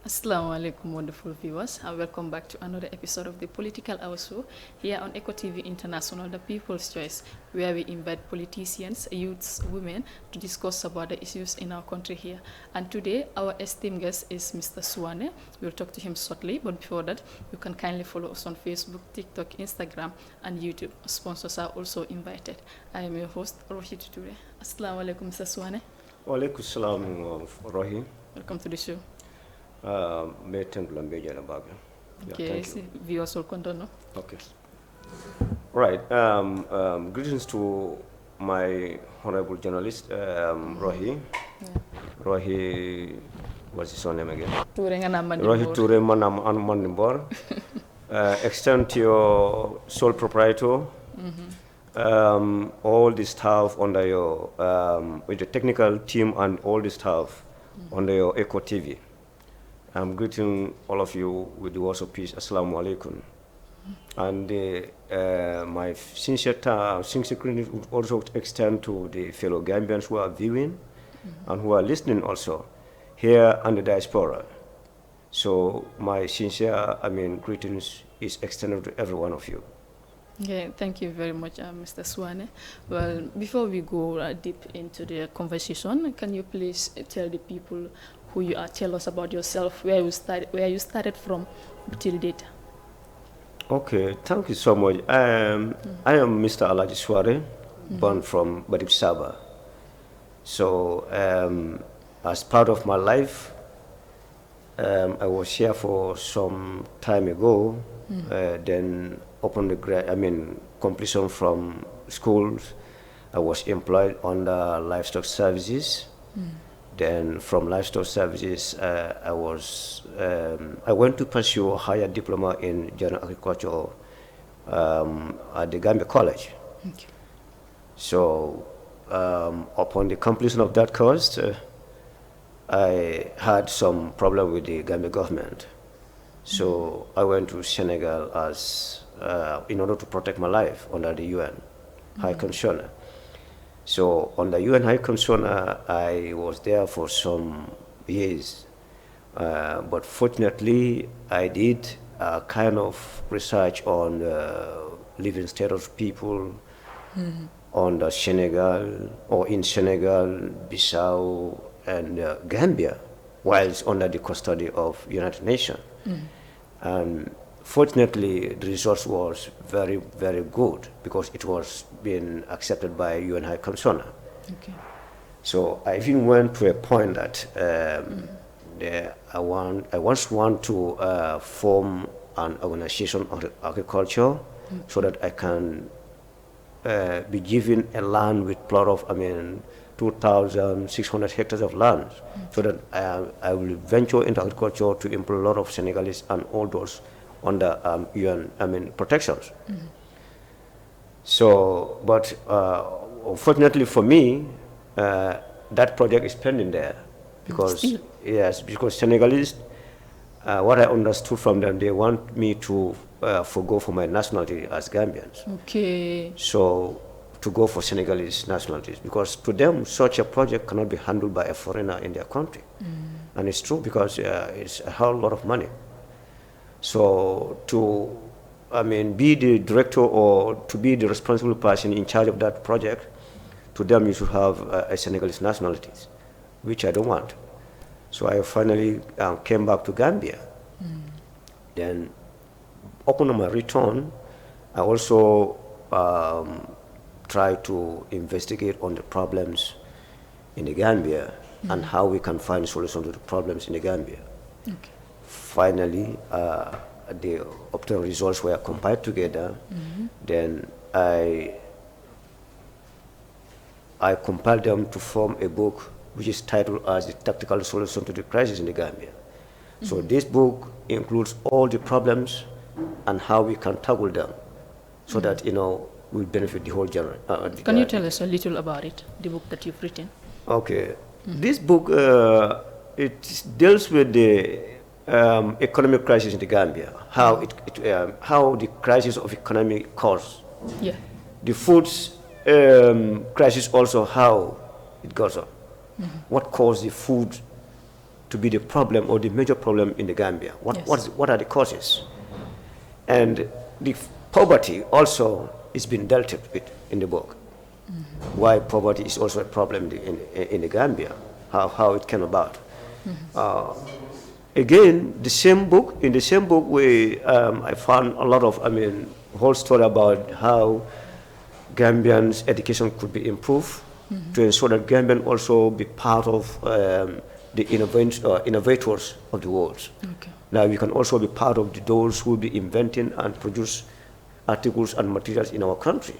Assalamu alaikum, wonderful viewers, and welcome back to another episode of the Political Hour Show here on Eco TV International, the People's Choice, where we invite politicians, youths, women to discuss about the issues in our country here. And today, our esteemed guest is Mr. Suwareh. We'll talk to him shortly, but before that, you can kindly follow us on Facebook, TikTok, Instagram, and YouTube. Sponsors are also invited. I am your host, Rohi Tuture. Assalamu alaikum, Mr. Suwareh. Wa alaikum salam, Rohi. Welcome to the show. Okay, viewers will continue. Okay. Right. Greetings to my honorable journalist, Rohi. Yeah. Rohi, what's his name again? Rohi Ture Manam Mandimbor. Extend to your sole proprietor. All the staff under your, with the technical team and all the staff under your Eco TV. I'm greeting all of you with the words of peace. Assalamu alaikum. And my sincere greetings would also extend to the fellow Gambians who are viewing and who are listening also here and the diaspora. So my sincere, greetings is extended to every one of you. Okay, thank you very much, Mr. Suwareh. Well, before we go deep into the conversation, can you please tell the people who you are, tell us about yourself, where you started from till date? Okay, thank you so much. I am Mr. Alhagie Suwareh, born from Badib Saba. So, as part of my life, I was here for some time ago. Then, upon the completion from schools, I was employed under livestock services. Then from livestock services, I went to pursue a higher diploma in general agriculture at the Gambia College. Okay. So upon the completion of that course, I had some problem with the Gambia government. So I went to Senegal in order to protect my life under the UN High Commissioner. So on the UN High Commissioner, I was there for some years. But fortunately, I did a kind of research on the living status of people on the Senegal, or in Senegal, Bissau, and Gambia, whilst under the custody of United Nations. And fortunately, the results was very, very good because it was being accepted by UN High Commissioner. Okay. So I even went to a point that I once want to form an organization of agriculture so that I can be given a land with plot of 2,600 hectares of land, so that I will venture into agriculture to employ a lot of Senegalese and all those under UN protections. So, but unfortunately for me, that project is pending there because because Senegalese, what I understood from them, they want me to forgo for my nationality as Gambians. Okay. So to go for Senegalese nationalities, because to them such a project cannot be handled by a foreigner in their country. And it's true because it's a whole lot of money. So to be the director or to be the responsible person in charge of that project, to them you should have a Senegalese nationality, which I don't want. So I finally came back to Gambia. Then upon my return, I also tried to investigate on the problems in the Gambia and how we can find solutions to the problems in the Gambia. Okay. Finally, the obtained results were compiled together. Then I compiled them to form a book which is titled as the Tactical Solution to the Crisis in the Gambia. So this book includes all the problems and how we can tackle them so that, we benefit the whole generation. Can you tell us a little about it, the book that you've written? Okay. This book, it deals with the economic crisis in the Gambia, how the crisis of economy caused. Yeah. The food crisis also, how it goes on. What caused the food to be the problem or the major problem in the Gambia. What are the causes? And the poverty also is being dealt with in the book. Why poverty is also a problem in the Gambia, how it came about. Again, in the same book, I found a lot of, whole story about how Gambians' education could be improved to ensure that Gambians also be part of the innovators of the world. Okay. Now we can also be part of those who will be inventing and produce articles and materials in our country.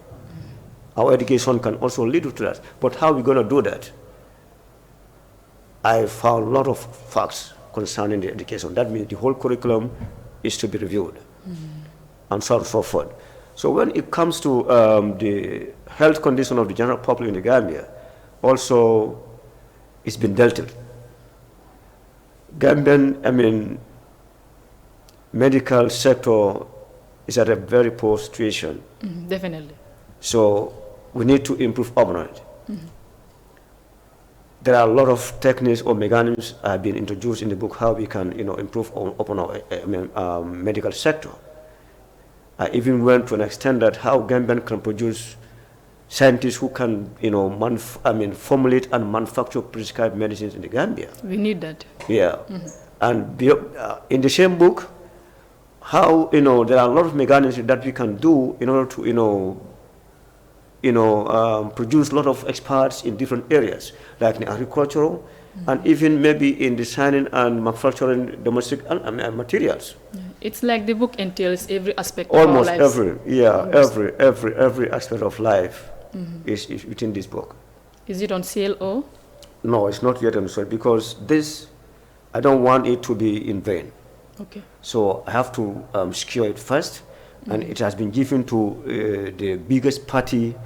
Our education can also lead to that. But how are we going to do that? I found a lot of facts concerning the education. That means the whole curriculum is to be reviewed, and so on and so forth. So when it comes to the health condition of the general public in the Gambia, also it's been dealt with. Gambian, medical sector is at a very poor situation. Definitely. So we need to improve overnight. There are a lot of techniques or mechanisms have been introduced in the book how we can, improve upon our medical sector. I even went to an extent that how Gambian can produce scientists who can, formulate and manufacture prescribed medicines in the Gambia. We need that. Yeah, and in the same book, how there are a lot of mechanisms that we can do in order to produce a lot of experts in different areas, like in agricultural, and even maybe in designing and manufacturing domestic materials. Yeah. It's like the book entails every aspect Almost of our lives. every aspect of life is within this book. Is it on sale or? No, it's not yet on sale because this, I don't want it to be in vain. Okay. So I have to secure it first, and it has been given to the biggest party,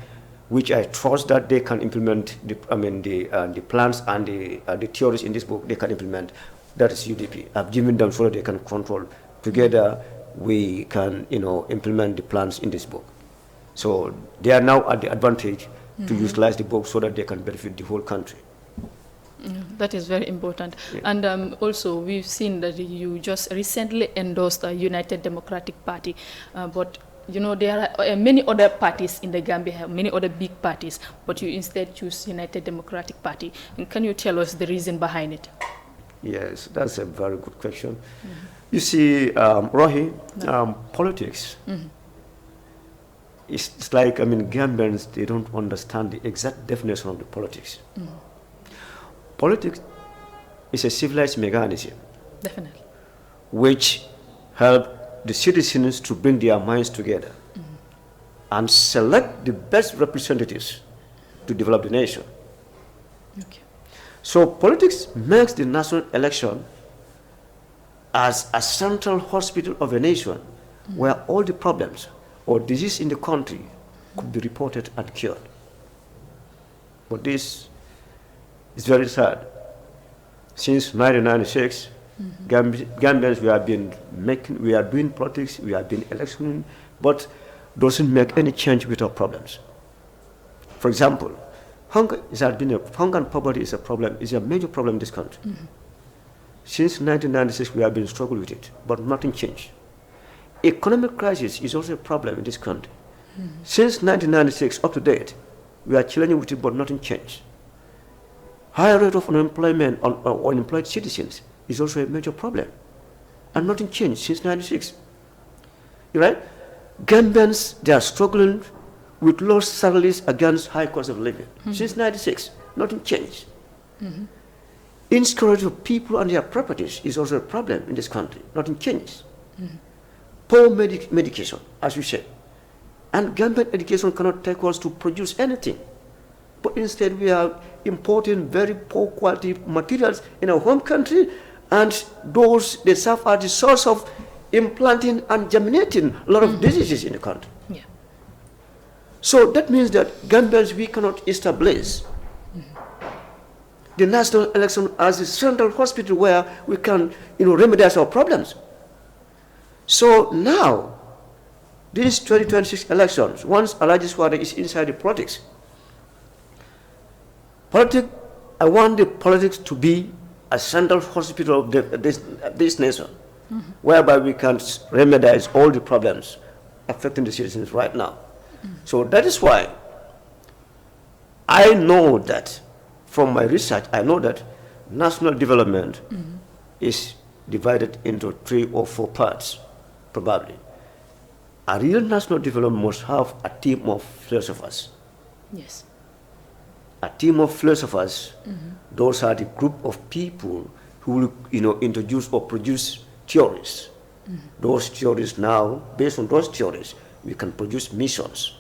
which I trust that they can implement the plans and the theories in this book. They can implement. That is UDP. I've given them so that they can control. Together, we can implement the plans in this book. So they are now at the advantage to utilize the book so that they can benefit the whole country. That is very important. Yeah. And also, we've seen that you just recently endorsed the United Democratic Party, but there are many other parties in the Gambia, many other big parties, but you instead choose United Democratic Party. And can you tell us the reason behind it? Yes, that's a very good question. You see, Rohi, politics, it's like, Gambians, they don't understand the exact definition of the politics. Politics is a civilized mechanism. Definitely. Which help the citizens to bring their minds together and select the best representatives to develop the nation. Okay. So politics makes the national election as a central hospital of a nation where all the problems or disease in the country could be reported and cured. But this is very sad. Since 1996, Gambians, we are doing politics, we have been electioning, but doesn't make any change with our problems. For example, hunger and poverty is a major problem in this country. Since 1996, we have been struggling with it, but nothing changed. Economic crisis is also a problem in this country. Since 1996, up to date, we are challenging with it, but nothing changed. Higher rate of unemployment or unemployed citizens is also a major problem, and nothing changed since 1996. You're right? Gambians, they are struggling with low salaries against high cost of living. Since 1996, nothing changed. Insecurity of people and their properties is also a problem in this country. Nothing changed. Poor medication, as you said. And Gambian education cannot take us to produce anything. But instead we are importing very poor quality materials in our home country, and those, they serve as the source of implanting and germinating a lot of diseases in the country. Yeah. So that means that Gambians, we cannot establish the national election as a central hospital where we can, remediate our problems. So now, these 2026 elections, once Alhagie Suwareh is inside the politics, I want the politics to be a central hospital of this nation, whereby we can remedize all the problems affecting the citizens right now. So that is why I know that, from my research, I know that national development is divided into 3 or 4 parts, probably. A real national development must have a team of philosophers. Yes. A team of philosophers, those are the group of people who will, introduce or produce theories. Those theories now, based on those theories, we can produce missions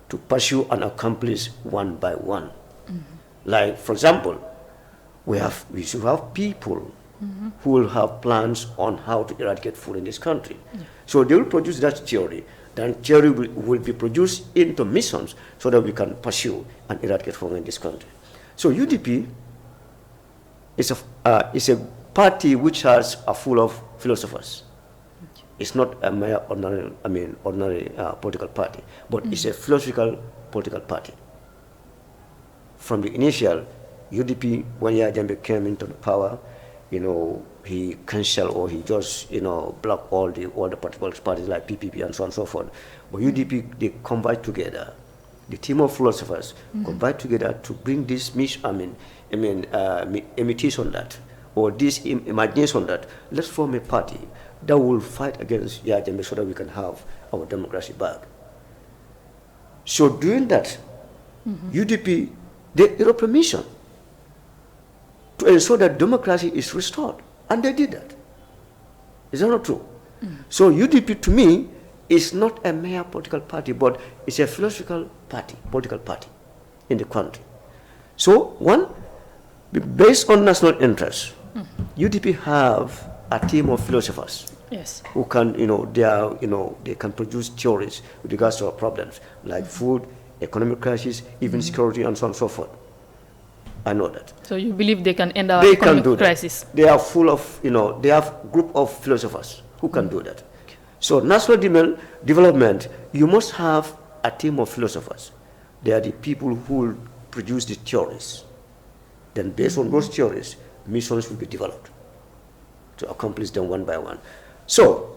to pursue and accomplish one by one. Like, for example, we should have people who will have plans on how to eradicate food in this country. So they will produce that theory. Then theory will be produced into missions so that we can pursue and eradicate food in this country. So UDP is a party which has a full of philosophers. It's not a mere ordinary political party, but it's a philosophical political party. From the initial, UDP, when Yahya Jammeh came into the power, he canceled or he just, blocked all the political parties like PPP and so on and so forth. But UDP, they combined together. The team of philosophers combined together to bring this imitation that, or this imagination that, let's form a party that will fight against Yahya Jammeh so that we can have our democracy back. So doing that, UDP, they got permission to ensure that democracy is restored. And they did that. Is that not true? So UDP, to me, is not a mere political party, but it's a philosophical party, political party in the country. So, one, based on national interest, UDP have a team of philosophers. Yes. Who can, they can produce theories with regards to our problems, like food, economic crisis, even security, and so on and so forth. I know that. So you believe they can end our economic crisis? They are full of, they have a group of philosophers who can do that. So national development, you must have a team of philosophers. They are the people who will produce the theories. Then based on those theories, missions will be developed to accomplish them one by one. So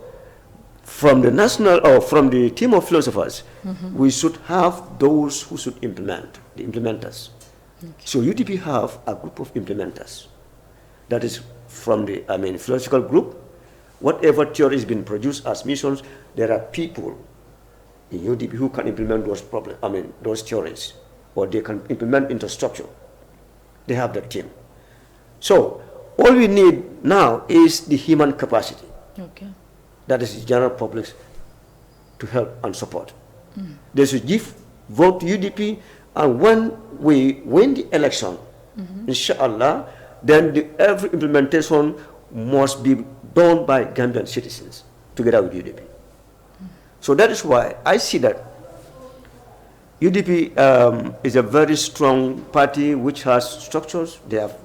from the team of philosophers, we should have those who should implement, the implementers. So UDP have a group of implementers. That is from the philosophical group. Whatever theory has been produced as missions, there are people in UDP who can implement those theories, or they can implement into structure. They have that team. So all we need now is the human capacity. Okay. That is the general public to help and support. They should give vote to UDP, and when we win the election, inshallah, then every implementation must be done by Gambian citizens together with UDP. So that is why I see that UDP is a very strong party which has structures, they have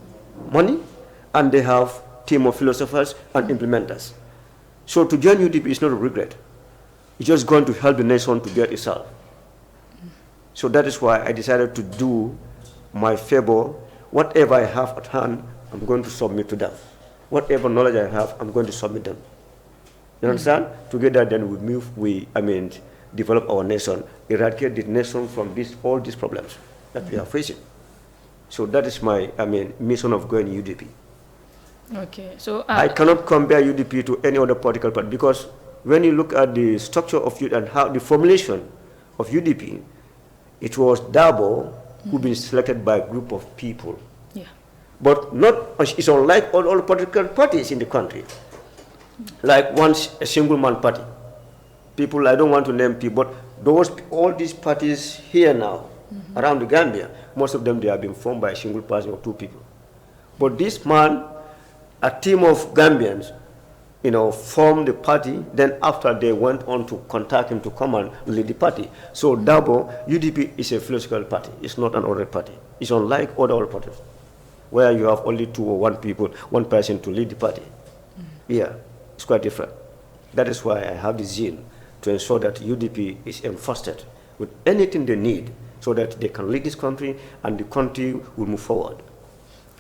money, and they have team of philosophers and implementers. So to join UDP is not a regret. It's just going to help the nation to get itself. So that is why I decided to do my favor. Whatever I have at hand, I'm going to submit to them. Whatever knowledge I have, I'm going to submit them. You understand? Together then we develop our nation, eradicate the nation from all these problems that we are facing. So that is my mission of going UDP. Okay, so I cannot compare UDP to any other political party, because when you look at the structure of UDP and how the formulation of UDP, it was Dabo who been selected by a group of people. Yeah. But it's unlike all political parties in the country. Like a single man party. People, I don't want to name people, but all these parties here now, around the Gambia, most of them, they have been formed by a single person or 2 people. But this man, a team of Gambians, formed the party. Then after they went on to contact him to come and lead the party. So Dabo, UDP is a philosophical party. It's not an ordinary party. It's unlike other parties, where you have only 2 or 1 person to lead the party. Yeah, it's quite different. That is why I have the zeal to ensure that UDP is entrusted with anything they need so that they can lead this country and the country will move forward.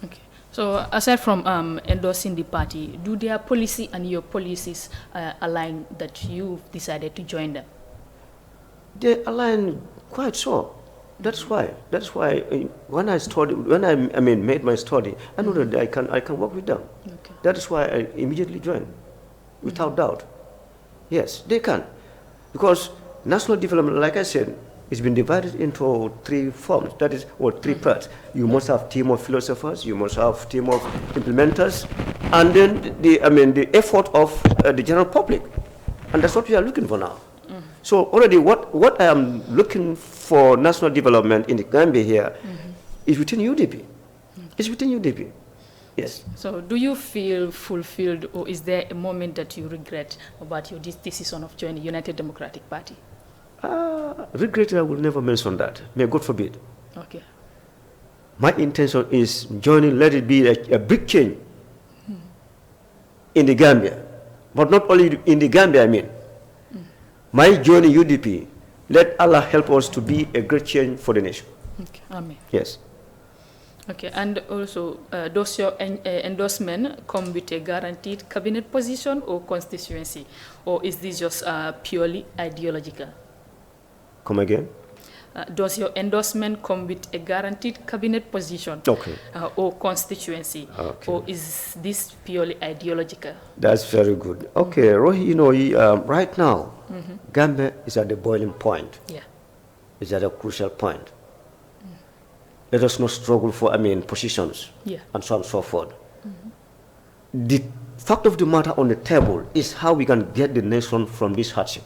Okay. So aside from endorsing the party, do their policy and your policies align that you've decided to join them? They align quite so. That's why. When I studied, when I made my study, I know that I can work with them. Okay. That is why I immediately joined, without doubt. Yes, they can, because national development, like I said, it's been divided into three forms. That is, or three parts. You must have team of philosophers. You must have team of implementers, and then the effort of the general public, and that's what we are looking for now. So already, what I am looking for national development in the Gambia here is within UDP. It's within UDP. Yes. So do you feel fulfilled, or is there a moment that you regret about your decision of joining United Democratic Party? Regret, I will never mention that. May God forbid. Okay. My intention is joining, let it be a big change in the Gambia. But not only in the Gambia, I mean. My joining UDP, let Allah help us to be a great change for the nation. Okay. Amen. Yes. Okay, and also, does your endorsement come with a guaranteed cabinet position or constituency, or is this just purely ideological? Come again? Does your endorsement come with a guaranteed cabinet position or constituency, or is this purely ideological? That's very good. Okay, Rohi, right now, Gambia is at the boiling point. Yeah. It's at a crucial point. Let us not struggle for, positions, and so on and so forth. The fact of the matter on the table is how we can get the nation from this hardship.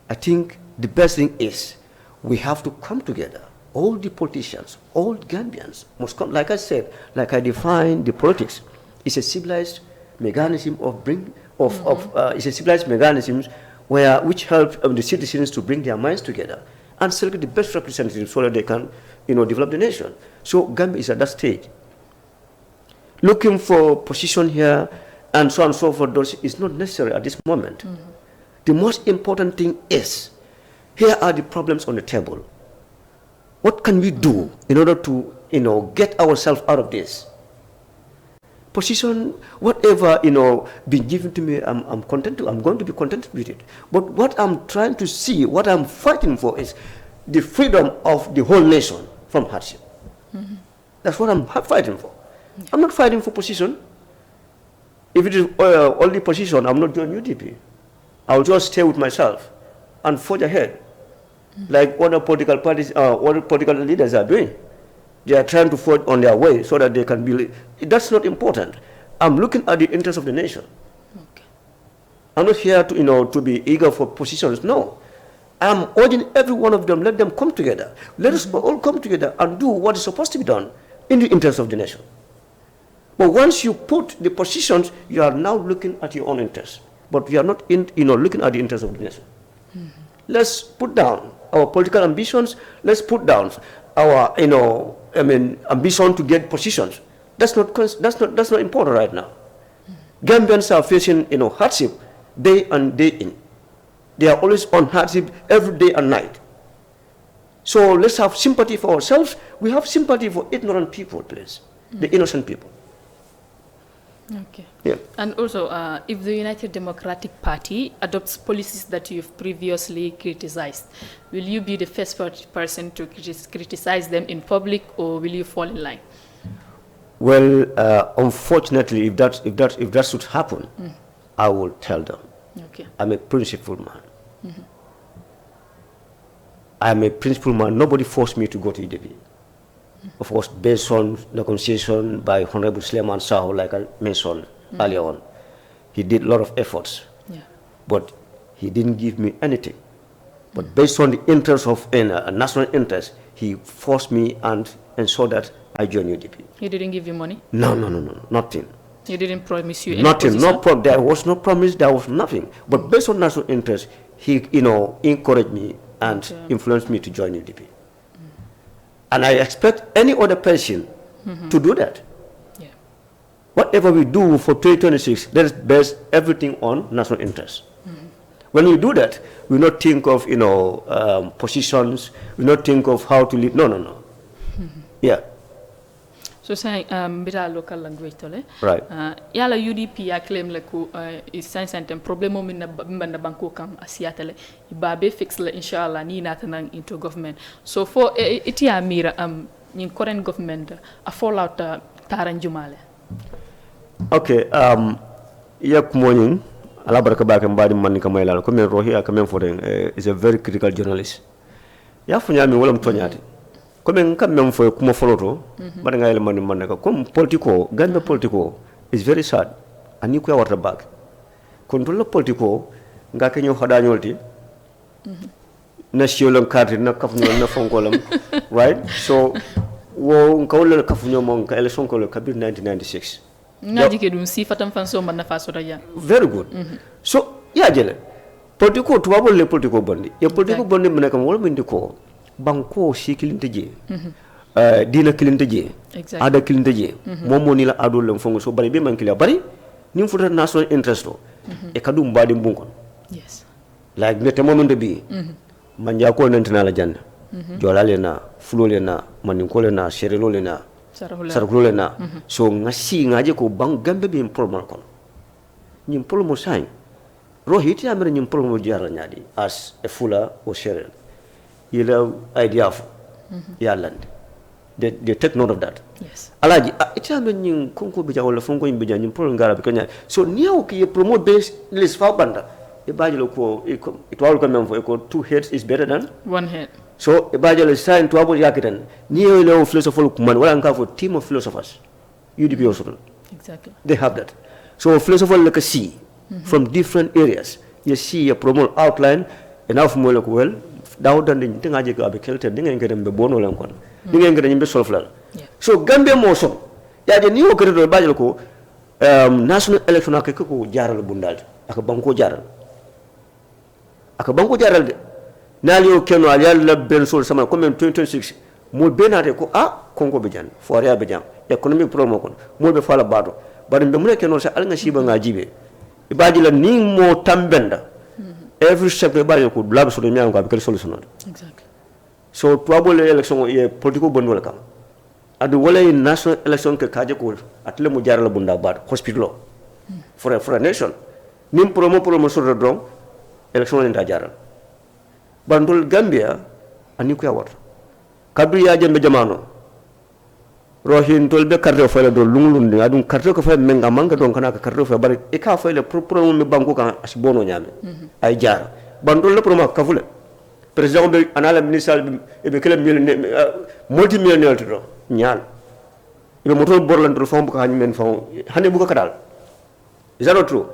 I think the best thing is we have to come together. All the politicians, all Gambians must come. Like I said, like I defined the politics, it's a civilized mechanism it's a civilized mechanism which helps the citizens to bring their minds together and select the best representatives so that they can, develop the nation. So Gambia is at that stage. Looking for position here and so on and so forth is not necessary at this moment. The most important thing is, here are the problems on the table. What can we do in order to, get ourselves out of this? Position, whatever, been given to me, I'm content to. I'm going to be content with it. But what I'm trying to see, what I'm fighting for is the freedom of the whole nation from hardship. That's what I'm fighting for. I'm not fighting for position. If it is only position, I'm not doing UDP. I'll just stay with myself and forge ahead, like other political parties, other political leaders are doing. They are trying to forge on their way so that they can be. That's not important. I'm looking at the interests of the nation. Okay. I'm not here to, to be eager for positions. No, I'm urging every one of them. Let them come together. Let us all come together and do what is supposed to be done in the interest of the nation. But once you put the positions, you are now looking at your own interests. But we are not looking at the interests of the nation. Let's put down our political ambitions. Let's put down our ambition to get positions. That's not important right now. Gambians are facing hardship day and day in. They are always on hardship every day and night. So let's have sympathy for ourselves. We have sympathy for ignorant people, please, the innocent people. Okay. Yeah. And also, if the United Democratic Party adopts policies that you've previously criticized, will you be the first person to criticize them in public, or will you fall in line? Well, unfortunately, if that should happen, I will tell them. Okay. I'm a principled man. I'm a principled man. Nobody forced me to go to UDP. Of course, based on negotiation by Honorable Suleiman Saho, like I mentioned earlier on, he did a lot of efforts, but he didn't give me anything. But based on the interest of national interest, he forced me and ensured that I joined UDP. He didn't give you money? No, nothing. He didn't promise you any nothing? position? There was no promise. There was nothing. But based on national interest, he, encouraged me and influenced me to join UDP. And I expect any other person to do that. Yeah. Whatever we do for 2026, let us base everything on national interest. When we do that, we not think of positions. We not think of how to lead. No. Yeah. So say bita local language tole. Right. Yala UDP ya claim le ku is science and problemo min na banko kam asiatele ibabe fix le inshallah ni natanang into government. So for iti amira in current government a fallout taran jumale. Okay, yak morning ala baraka ba kan badi man kamay la ko men rohi ak men foden is a very critical journalist. Ya funya mi wala mtonyati. Ko men kam men fo kuma foloto bada ngayel man ka comme politico Gambia politico is very sad ani ko warta bag. Control politico nga ke ñoo xada ñolti. Na siolon carte na kaf ñol na fonkolam right? So wo ngawle kaf ñoo mon ka election ko le kabir 1996. Ngaji ke dum si fatam fanso man na faso ya. Very good. So ya jele politico tubabo le politico bondi ya politico bondi mena kam wala bindi ko banko si kilinte je dina kilinte je ada kilinte je momo ni la ado le fongo so bari be man kilia bari nim futa national interest to e kadum badi mbunkon yes like nete moment bi man ja ko nantana la janna jolale na fulole na maninkole na sherelole na sarkulole na so ngasi ngaje ko bang gambe bi problem kon nyim problem sain rohiti amere nyim problem jara nyadi as a fula o sherel yela idea of yaland they take note of that yes Alhagie ita amere nyim konko bi jawol fonko nyim bi nyim problem ngara bi kanya so niaw ki promote base list fa banda e bajelo ko it wal ko mem fo ko two heads is better than one head. So ibajalo sign to abo yakitan niyo ile philosopher kuman wala nka for team of philosophers UDP also Exactly. they have that so philosopher like a see from different areas you see a promote outline enough mo like well daw dan din tinga je ko abe kelten dinga ngedem be bono lan kon dinga ngedem be solflal so Gambia mo so ya je niyo ko do bajalo ko national election ak ko jaral bundal ak banko jaral de naliyo keno aliyalla ben sol sama comme 2026 mo benate ko kongo be jan foria be jam economic problem kon mo be fala bato bari be mun keno sa alga shiba ngajibe ibaji la ni mo tambenda every step be bari ko blab so do nyam ko be kel solution Exactly. so probable election ye political bonol kam adu wala national election ke kaje ko atle mo jarala bunda bato hospital for a nation nim promo so do election en ta jaral bandol Gambia ani ko yawata kabri ya jembe jamano rohin tolbe carte fele do lunglundi adum carte ko fa menga manga don kana ka carte fa bari e ka fele pro mi banko kan asbono nyame ay jaar bandol le promo kafule president be anala ministral be kele multi millionaire to nyal be moto borlan to fam ko men fam hande bu ko kadal is that not true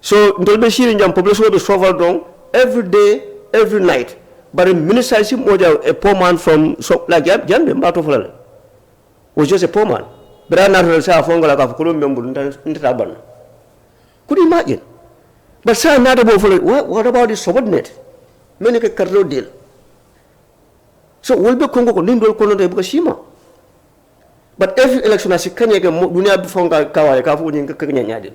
so ndolbe shiri njam population be soval don every day every night but the minister is a poor man from so like Jambe mbato fulala was just a poor man but I not say afonga la ka ko membu ndata ban could you imagine but say not about what about the subordinate many ke karlo deal so will be Congo ko ndol ko no de shima but every election as kanya ke dunia bi fonga kawale ka fu nyi ka kanya nyaade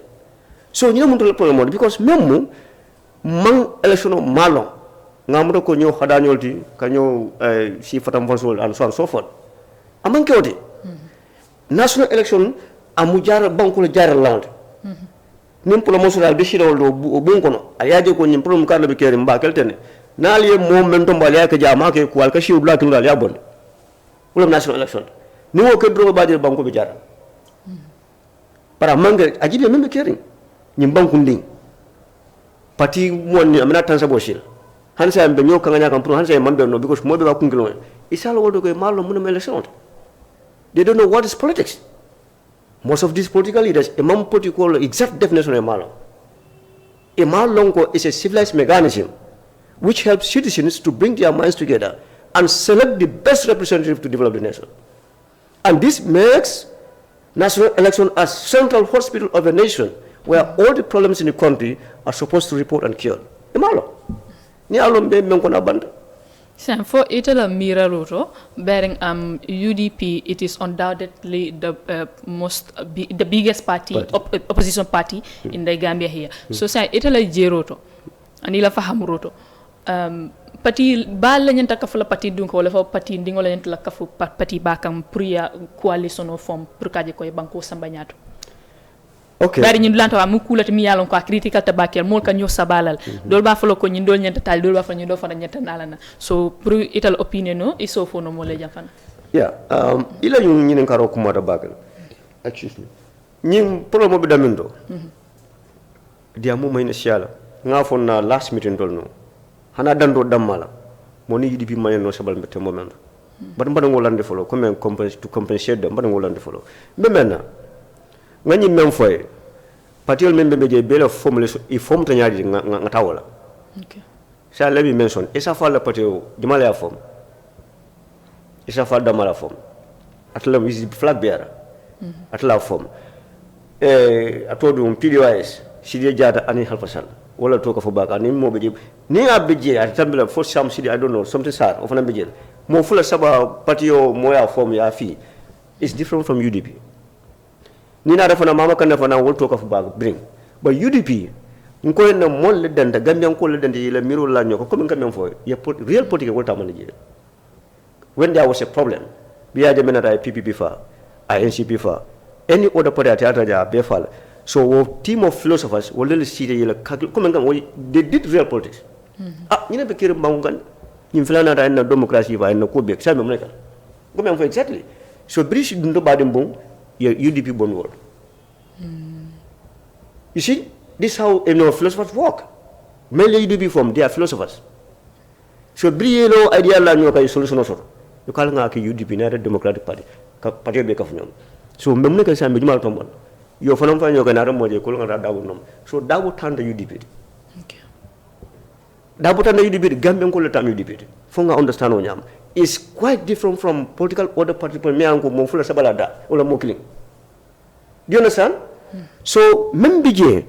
so ñu mun to problem because même man election malon ngamudo ko ñoo xada ñolti ka ñoo si fatam fonsol and so forth aman kewte national election amu jaar banko le jaar land nim promotional be shirol do bu kono ayaje ko ñim problem karlo be kere mba keltene naliye mo men to mbal ya ka jama ke ko al ka shiw black dal ya bon problem national election ni wo ke drogo badir banko be jaar para manga ajibe membe kere ñim banko nding pati mo ni amna tan sa boshil hansa ambe nyo kanga nyaka mpro hansa mambe no because mobe ba kungilo isalo wodo ko malo mun election they don't know what is politics most of these political leaders a man political exact definition of malo is a civilized mechanism which helps citizens to bring their minds together and select the best representative to develop the nation and this makes national election a central hospital of a nation where all the problems in the country are supposed to report and cure malo ni alon be men ko na banda Sam for itala miraroto bearing UDP it is undoubtedly the the biggest party. Opposition party in the Gambia here so say itala jeroto anila fahamuroto pati ba la nyanta ka fula pati dun ko le fa pati ndingo la nyanta la ka fu pati ba kam pour ya coalition o form pour kaje ko e banko sambanyaato okay bari ñin lanta wa mu kulati mi yalon ko critical tabakel mol ka ñoo sabalal dol ba falo ko ñin dol nyanta tal dol ba fa ñin do fa nyanta nalana so pour ital opinion no iso fo no mo le jafana yeah ila ñu ñin karo kuma da bagal excuse me ñin problème bi damindo dia mo mayna siala nga fonna last meeting dol no hana dando dammala moni yidi bi mayno sabal mette moment but mbada ngolande folo comme to compensate dem mbada ngolande folo be menna ngani mem foy patiol membe be je bela formule i form ta nyaadi nga tawala okay sa lebi mention e sa fa la patio dimala ya form e sa fa damala form atlam is flag bearer atla form atodu PDOS sidi jata ani halfasal wala to ko fo baka ni mo be ni abbe je at tambila for some city I don't know something sad of an be mo fula saba patio moya form ya fi is different from UDP ni na dafa na mama kan dafa na wol to ko fo baka bring but UDP nko na mol le danda gambian ko le danda yela miro la nyoko comme ngam fo ya real politique wol tamane je when there was a problem biya de menata PPP fa INCP fa any other party at ja be fal so a team of philosophers will little see the they did real politics. You know, Bekir Bangan, in Flana and democracy, and no Quebec, Sam America. Go for exactly. So British do no bad boom, your UDP born world. You see, this is how philosophers work. Mainly UDP form, they are philosophers. So Briello idea la nyoka solution also. You call nga UDP, United Democratic Party, Party of so Memeka Sam Bimal Tombon. Yo fanam fa ñoga na mo je ko nga dawu nom so dawu tanda UDP okay dawu tanda UDP gambe ko le tam UDP fo nga understand o ñam is quite different from political other party me anko mo fula sabala da wala mo killing do you understand so même bije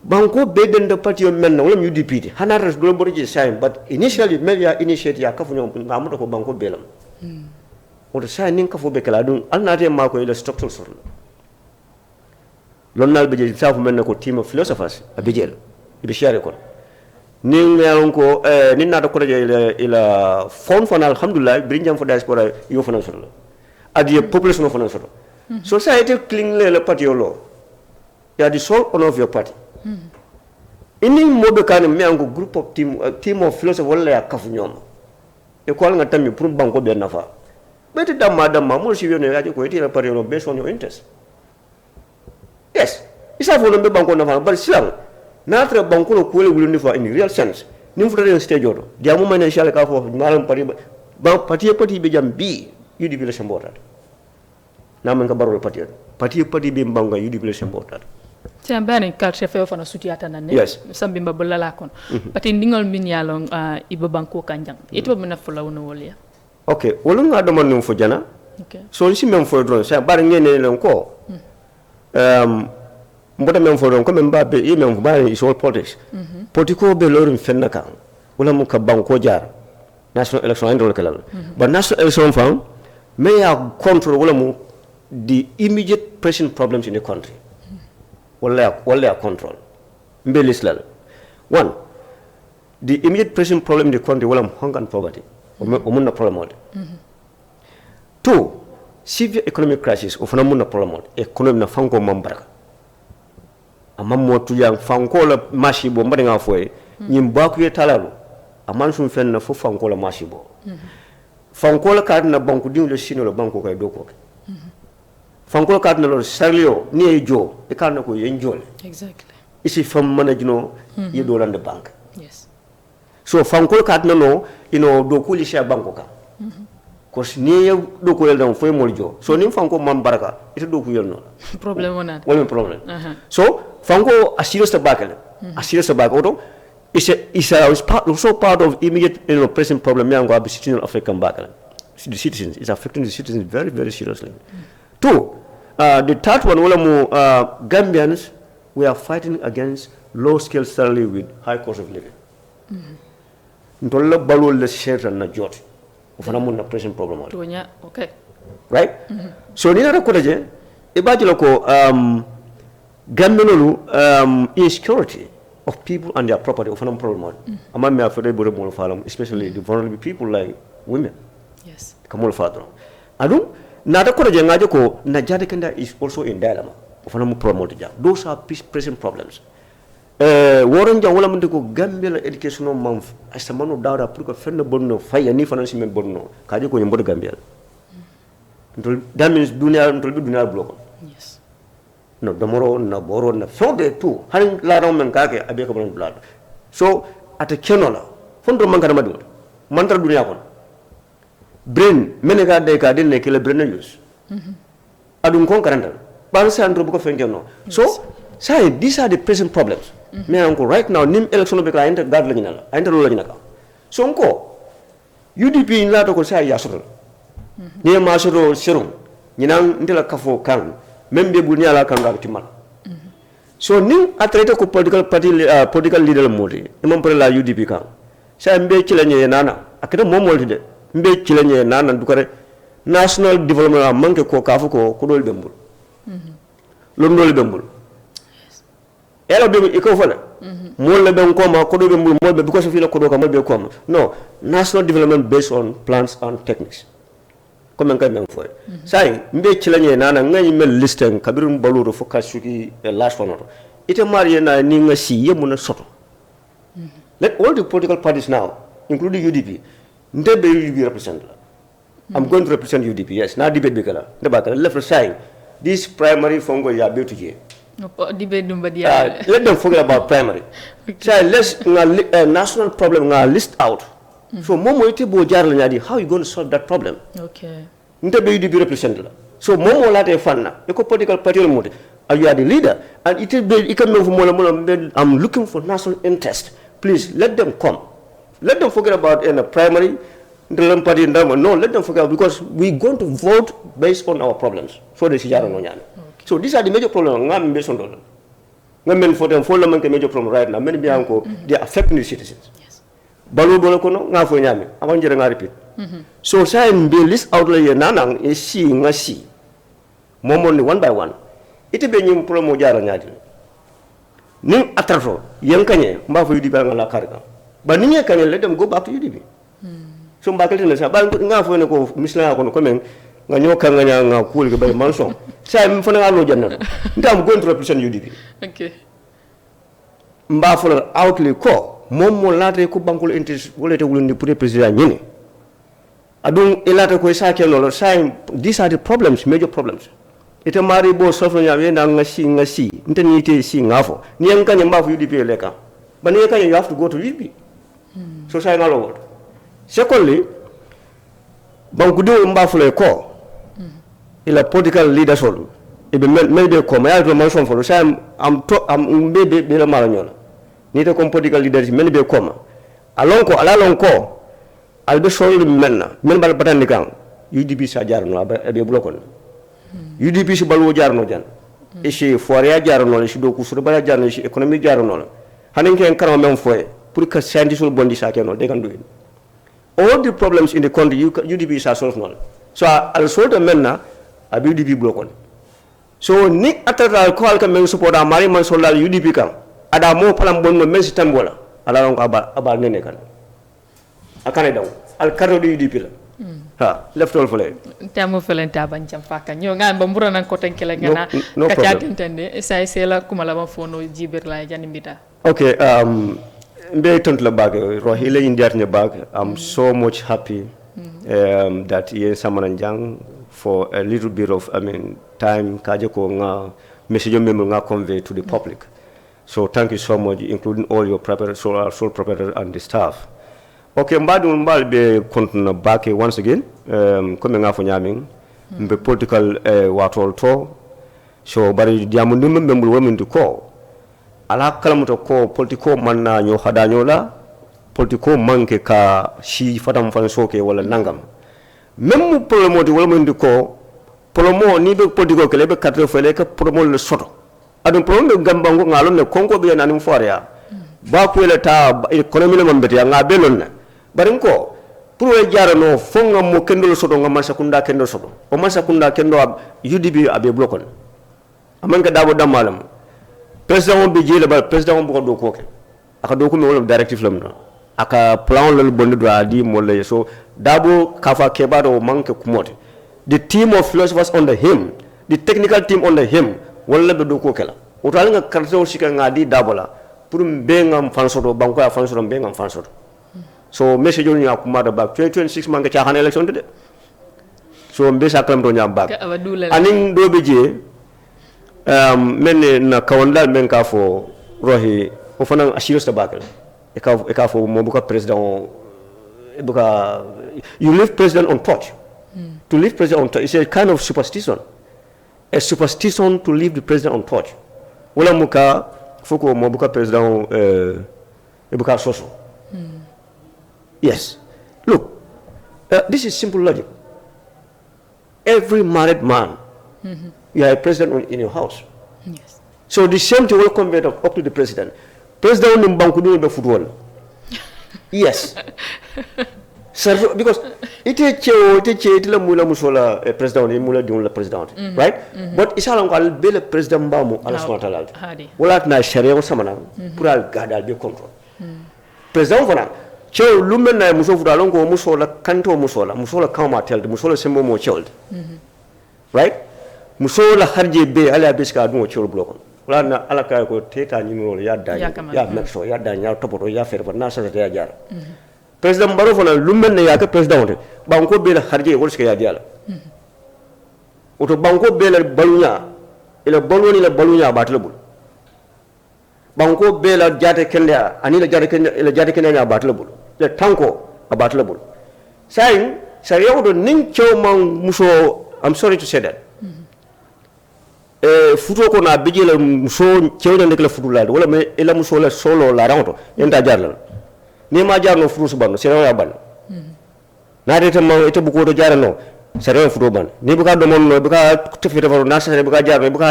banko be den de party men wala UDP hana res global je sign but initially media initiate ya kafu ñom ngamu ko banko belam o de sign nin kafu be kala dun alnate mako ile structural sort lonnal be je safu men ko team of philosophers abijel be share ko ni ngalon ko ni na ko je ila fon fon alhamdulillah brinjam fo diaspora yo fon solo adi population fon solo so society cling le party lo ya the sole honor of your party ini mobe kan me ango group of team of philosophers wala ya kafu nyom e ko nga tammi pour banko be nafa beti damma mo si yone ya ko eti la party lo based on your interest. Yes, isa fo be banko na fa but silang na tra banko lo ko le wulundi fa in real sense nim fu re stage odo dia mo mane inshallah ka fo malam pari ba parti be jam bi UDP le sembota na men ka baro parti be mbanga UDP le sembota tiam bani kal chef fa na sutiata nan yes sambi mbabula la kon pati ndingol min yalon ibo banko kanjang ito be na fula wono wolia okay wolu nga do man fo jana okay so si men fo drone sa bar ngene len ko mbota men fo don ko men babbe e men ba is all politics politico be lorin fenna kan wala mu ka banko jar national election andol kalal but national election fam may control wala mu the immediate pressing problems in the country wala control mbelisla one the immediate pressing problem in the country wala hunger and poverty omunna problem wala two severe economic crisis ofana munna problem economy na fanko mambaraka amammo tuyang fanko la mashi bo mbade nga foye nyim baku ye talalu aman sum fenna fo fanko la mashi bo fanko la kadna banku diw le sino la banko kay doko fanko la kadna lo sarlio ni e jo e kadna ko ye njol exactly isi fam managino ye dolande bank yes so fanko la kadna no doku li sha banko ka kos ni doku yel dam foy moljo so nim fanko mam baraka ite doku yel no problem wona wala problem so fango asirious tobacco odo is also part of immediate present problem yang go citizen African back the citizens is affecting the citizens very very seriously two the third one wala mo Gambians we are fighting against low scale salary with high cost of living ntolla balol le share na jot ufana mun na present problem okay right so ni na ko daje e bajilo ko Gambianolu insecurity of people and their property of an problem. Among me, especially the vulnerable people like women. Yes. Kamol Father. I don't. Nada ko jangaje ko Najade Kenda is also in dilemma. Of an promote. Those are present problems. Warren Jawala Mundiko Gambia educational month as a man of data put a friend of Bono, fire any financial Bono, Kajako in Gambia. That means Dunia block. Yes. No, Domoro, no Boro, no. So they too. Having Laram and Kake, a big blood. So at a Kenola, Fondo Mankaramadu, Mantra Duniakon. Brain, Menega de Cadine, kill a brain use. Adun Conquerant, Bansa and Robuco Fengano. So, say, these are the present problems. Me uncle right now, Nim election of the client, Gadlina, enter Laginaca. So, uncle, UDP in Lato say Yasur. Near Masuro Serum, Ninang Ndela Kafo Kang, Membe Bunyala Kangatiman. So, Nim Atletico political leader Modi, Imamprella UDP Kang. Say, Mbe Chilene Nana, I can't more today. Mbe Chilene Nana Dukare, National Development Monkey Kafuko, Kudol Bembul. Lundol Bembul. Ela be iko fana molle be koma ko do be molbe because of ila ko do ka molbe koma no national development based on plans and techniques comme en kay foy say mbe ci lañe nana ngay mel listen kabirum baluru focus suki last one ite marié na ni nga si yemuna soto let all the political parties now including UDP ndebe UDP represent I'm going to represent UDP yes na debate be kala ndeba kala left saying this primary fongo ya be to here. Let them forget about primary. So let's national problem list out. So Momo ite bo jarla nyadi how you going to solve that problem? Okay. Nte be UDP represent. So Momo late fanna. Eko political party mode. You are the leader and it be ika I'm looking for national interest. Please let them come. Let them forget about primary. No, let them forget because we're going to vote based on our problems. So they see So these are the major problems. I'm based on them. I'm for them major problem right now. Many they are affecting the citizens. Yes. Balu bolokono nga fo nyame. I want you to repeat. So say be list out le nanang e si ngasi. Momon one by one. Ite be nyim problem mo jara nyadi. Ning atraso yankanye mba fo UDP ngala karga. But ninge kanye let them go back to UDP. So mbakete na sa ba nga fo ne ko misla ko no komen nga nyoka nga cool ke bay manson say mi fona ngalo janna ndam going to represent UDP okay mba fo outly ko mom mo late ko bankul interest wolete wulundi pour president ñini adun ilata ko sa ke lolo say these are the problems major problems ite mari bo sofno nya we na ngasi nteni ite si ngafo ni en kanye mba fo UDP leka bani kanye you have to go to UDP so say ngalo word secondly bankudo mba fo le ko ila political leaders all ibe maybe come ya mention for say am maybe be la mala nyola ni te comme political leaders maybe come alon ko albe sol men bal batandi kan UDP sa jarno be blokon UDP si balwo jarno jan e ci foria jarno le ci do kusur bala jarno ci economy jarno hanen ken karam men foye pour que scientifique bondi sa ken de kan do all the problems in the country UDP is solved now so al solve men a UDP blokon so ni atata ko alka men support amari man solal UDP kan ada mo palam bonno men sitambola ala on aba nene kan akane daw al cardo de UDP la ha left all fole tamu fele ta bancam faka nyo ngan ba mbura nan ko tenkele ngana ka tiatende sai sela kumala ma fono jibir la jani mbita okay mbe tonto la bag rohile indiatne bag I'm so much happy that ye samanan jang for a little bit of time kaje ko nga message memo nga convey to the public so thank you so much including all your sole proprietor and the staff okay mbadu mbalbe kontuna back once again comme nga fo nyaming mbe political watol to so bari diamu ndum mbul womindu ko ala kalamuto ko politiko manna nyo hadanyo la politiko manke ka shi fatam fan soke wala nangam même problème di wala mundi ko promo ni be politiko ke lebe carte fele ka promo le soto adum problème gambango ngalo ne konko be nanim foria ba ko le ta economy le mambete nga belon na barim ko pour e jarano fonga mo kendo soto nga masa kunda kendo soto o masa kunda kendo UDP abe blokon aman ka dabo damalam president on be jele ba president on bo do ko ke aka do ko me wala directive lamna aka plan lol bonde do adi molle so dabo kafa kebado manke kumote the team of philosophers under him the technical team under him wala be do ko kala o to nga karto sika ngadi dabola pour be ngam fansoto banko ya fansoto be ngam fansoto so message on ya kuma da back 2026 manga cha han election de so mbe sa kalam do nya back anin do be je men na kawandal men ka fo rohi o fana assurance tabakal e ka fo mo buka president e buka you leave president on touch to leave president on touch is a kind of superstition to leave the president on touch wala muka foko mo buka president e buka soso yes look this is simple logic every married man you are a president in your house. Yes. So the same thing will convey up to the president. President in Bankudu in the football. Yes. So, because it is la mula musola president in mula diun la president, right? But it's all about the president bamu ala smartalal. Wala na sharia samana pura gadal be control. President fana chew lumen na muso fudalon ko musola kanto musola kama tell musola sembo mo child. Right? Musola harje be ala biska dum chol blokon wala na ala kay ko teta ni no ya da ya mexo ya da nya topoto ya fer na sa ya jar president baro fona lumen ne ya ka president banko be la harje wol ska ya diala oto banko be la balunya ila baloni la balunya batlebul banko be la jate kenya ani la jate kenya batlebul le tanko abatlebul sai sariya do nin chewman muso I'm sorry to say that futo ko na bijela muso cewna nek la futu la wala me ela muso la solo la ranto enta jarla ni ma jarno futu su banno sere ya ban na de tam ete bu ko do jarano sere futu ban ni bu ka do mon no bu ka tefi defaro na sere bu ka jarno bu ka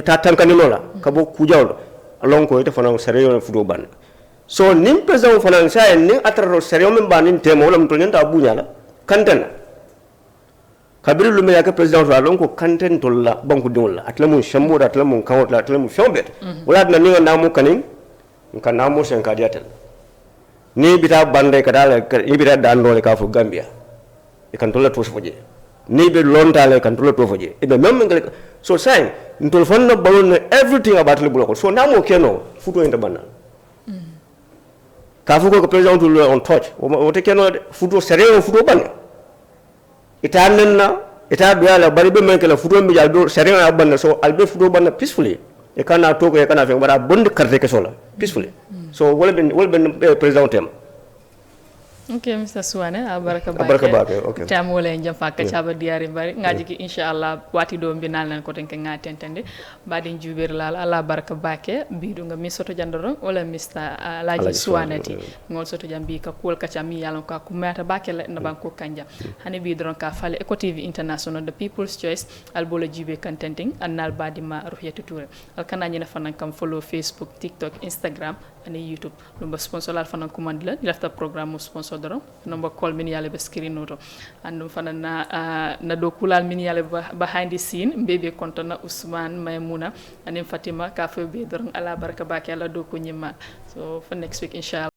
ta tankani lola ka bo ku jawlo lon ko ete fana sere yo futu ban so nim president fana sa ni ataro sere yo men ban ni temo wala mto nyanta bunya la kantana kabiru lume yake president wa lonko kanten tolla banku dingol atlamu shambo atlamu kawot atlamu shombet wala na ninga namu kanin kan namu sen kadiatel ni bita bande kadala ni bita dandole ka fu gambia e kan tolla to foje ni be lontale kan tolla to foje e be mem ngal so say ntol fonna balon everything about le bloko so namu keno futo inta banna ka fu ko president on touch o te keno futo sere futo banna ita nanna ita doyala bari be men kala fudo mi jaldo sharia banna so albe fudo banna peacefully e kana to ko e kana fe bara bond carte ke sola peacefully so wala ben president tem Okay, Mr. Suwareh, baraka bake. Okay. Tam wala njam fakka chaba diari bari ngaji ki inshallah wati do binal nan ko tenke ngati entende badi jubir lal ala baraka bake bidu nga mi soto jandoro wala Mr. Alhagie Suwareh ngol soto jambi ka kol ka chami yalon ka kumata bake la na banko kanja hani bi dron ka fale Eco TV International the people's choice albola jibe contenting annal badi ma ruhiyatu toure al kanani na fanan kam follow Facebook, TikTok, Instagram ani YouTube lumba sponsor la fanan commande la dilafta programme sponsor doro nomba call min yale be screen noto andu fana na do kulal min yale behind the scene bebe kontona Ousmane Maimouna anim Fatima ka fe be doro ala baraka baki ala do ko nyima so for next week inshallah